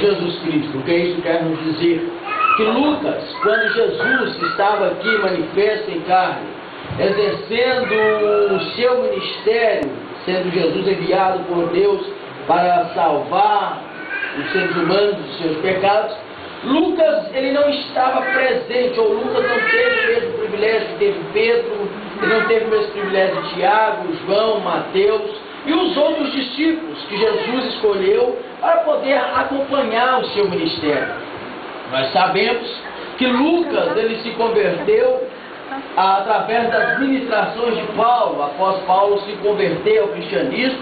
Jesus Cristo. O que isso quer nos dizer? Que Lucas, quando Jesus estava aqui manifesto em carne, exercendo o seu ministério, sendo Jesus enviado por Deus para salvar os seres humanos dos seus pecados, Lucas, ele não estava presente, ou Lucas não teve o mesmo privilégio que teve Pedro, ele não teve o mesmo privilégio de Tiago, João, Mateus e os outros discípulos que Jesus escolheu para poder acompanhar o seu ministério. Nós sabemos que Lucas, ele se converteu através das ministrações de Paulo, após Paulo se converter ao cristianismo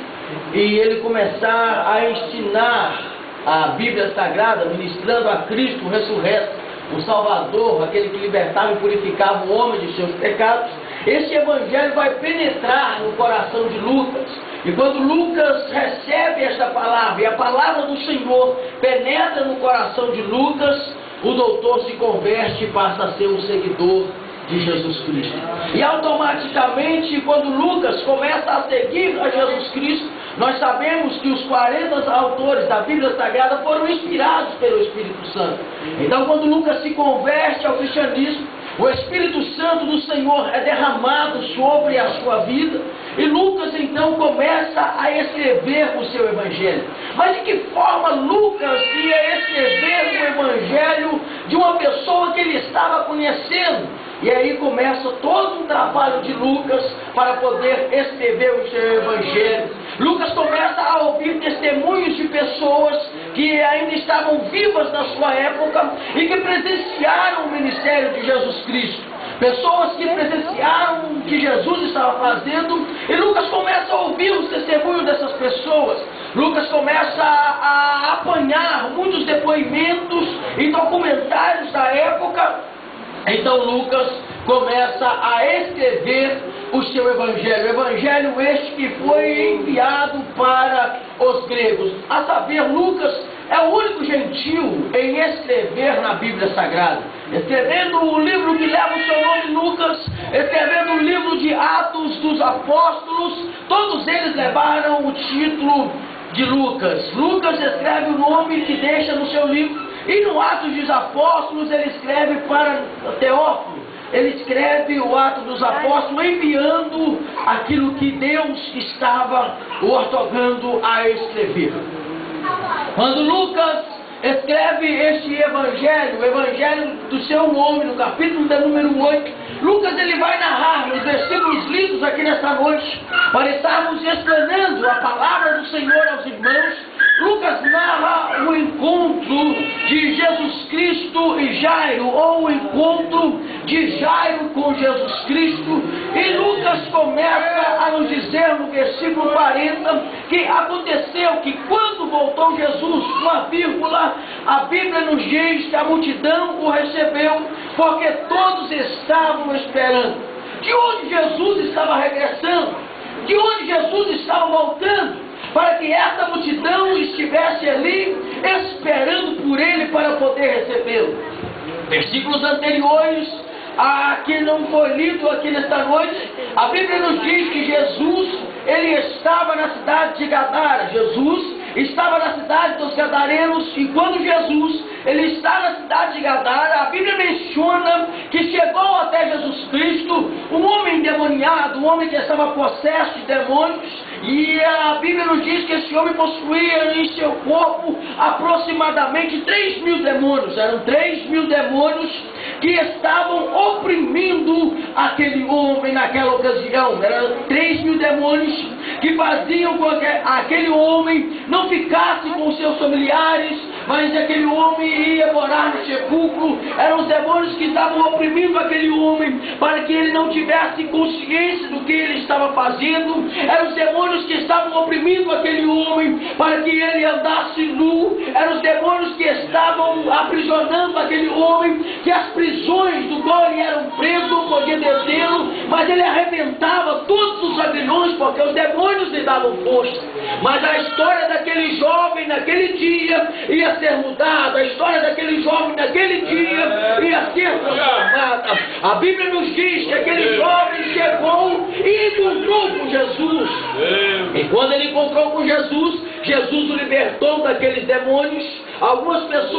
e ele começar a ensinar a Bíblia Sagrada, ministrando a Cristo ressurreto, o Salvador, aquele que libertava e purificava o homem de seus pecados. Esse evangelho vai penetrar no coração de Lucas. E quando Lucas recebe esta palavra, e a palavra do Senhor penetra no coração de Lucas, o doutor se converte e passa a ser um seguidor de Jesus Cristo. E automaticamente, quando Lucas começa a seguir a Jesus Cristo, nós sabemos que os 40 autores da Bíblia Sagrada foram inspirados pelo Espírito Santo. Então, quando Lucas se converte ao cristianismo, o Espírito Santo do Senhor é derramado sobre a sua vida, e Lucas então começa a escrever o seu evangelho. Mas de que forma Lucas ia escrever o evangelho de uma pessoa que ele estava conhecendo? E aí começa todo um trabalho de Lucas para poder escrever o seu evangelho. Lucas começa a ouvir testemunhos de pessoas que ainda estavam vivas na sua época e que presenciaram o ministério de Jesus Cristo. Pessoas que presenciaram o que Jesus estava fazendo, e Lucas começa a ouvir os testemunhos dessas pessoas. Lucas começa a apanhar muitos depoimentos e documentários da época. Então Lucas começa a escrever o seu evangelho. O evangelho este que foi enviado para os gregos. A saber, Lucas é o único gentil em escrever na Bíblia Sagrada. Escrevendo o livro que leva o seu nome, Lucas, escrevendo o livro de Atos dos Apóstolos, todos eles levaram o título de Lucas. Lucas escreve o nome que deixa no seu livro. E no Atos dos Apóstolos ele escreve para Teófilo. Ele escreve o Atos dos Apóstolos enviando aquilo que Deus estava o ortogando a escrever. Quando Lucas escreve este evangelho, o evangelho do seu nome, no capítulo de número 8, Lucas ele vai narrar nos versículos lidos aqui nesta noite, para estarmos explanando a palavra do Senhor aos irmãos. Lucas narra o encontro de Jesus Cristo e Jairo, ou o encontro de Jairo com Jesus Cristo. E Lucas começa a nos dizer no versículo 40 que aconteceu que quando voltou Jesus, uma vírgula, a Bíblia nos diz que a multidão o recebeu, porque todos estavam esperando. De onde Jesus estava regressando? De onde Jesus estava voltando? Para que essa multidão estivesse ali esperando por ele para poder recebê-lo. Versículos anteriores a que não foi lido aqui nesta noite, a Bíblia nos diz que Jesus, ele estava na cidade de Gadara. Jesus estava na cidade dos Gadarenos, e quando Jesus ele está na cidade de Gadara, a Bíblia menciona que chegou até Jesus Cristo um homem endemoniado, um homem que estava possesso de demônios, e a Bíblia nos diz que esse homem possuía em seu corpo aproximadamente 3.000 demônios. Eram 3.000 demônios que estavam oprimindo aquele homem naquela ocasião. Eram 3.000 demônios que faziam com que aquele homem não ficasse com seus familiares, mas aquele homem ia morar no sepulcro. Eram os demônios que estavam oprimindo aquele homem para que ele não tivesse consciência do que ele estava fazendo. Eram os demônios que estavam oprimindo aquele homem para que ele andasse nu. Eram os demônios que estavam aprisionando aquele homem, que as prisões do qual ele era preso não podia detê-lo, mas ele arrebentava todos os aguilhões porque os demônios lhe davam força. Mas a história daquele jovem naquele dia ia ser mudada, a história daquele jovem naquele dia ia ser transformada. A Bíblia nos diz que aquele jovem chegou e encontrou com Jesus. E quando ele encontrou com Jesus, Jesus o libertou daqueles demônios. Algumas pessoas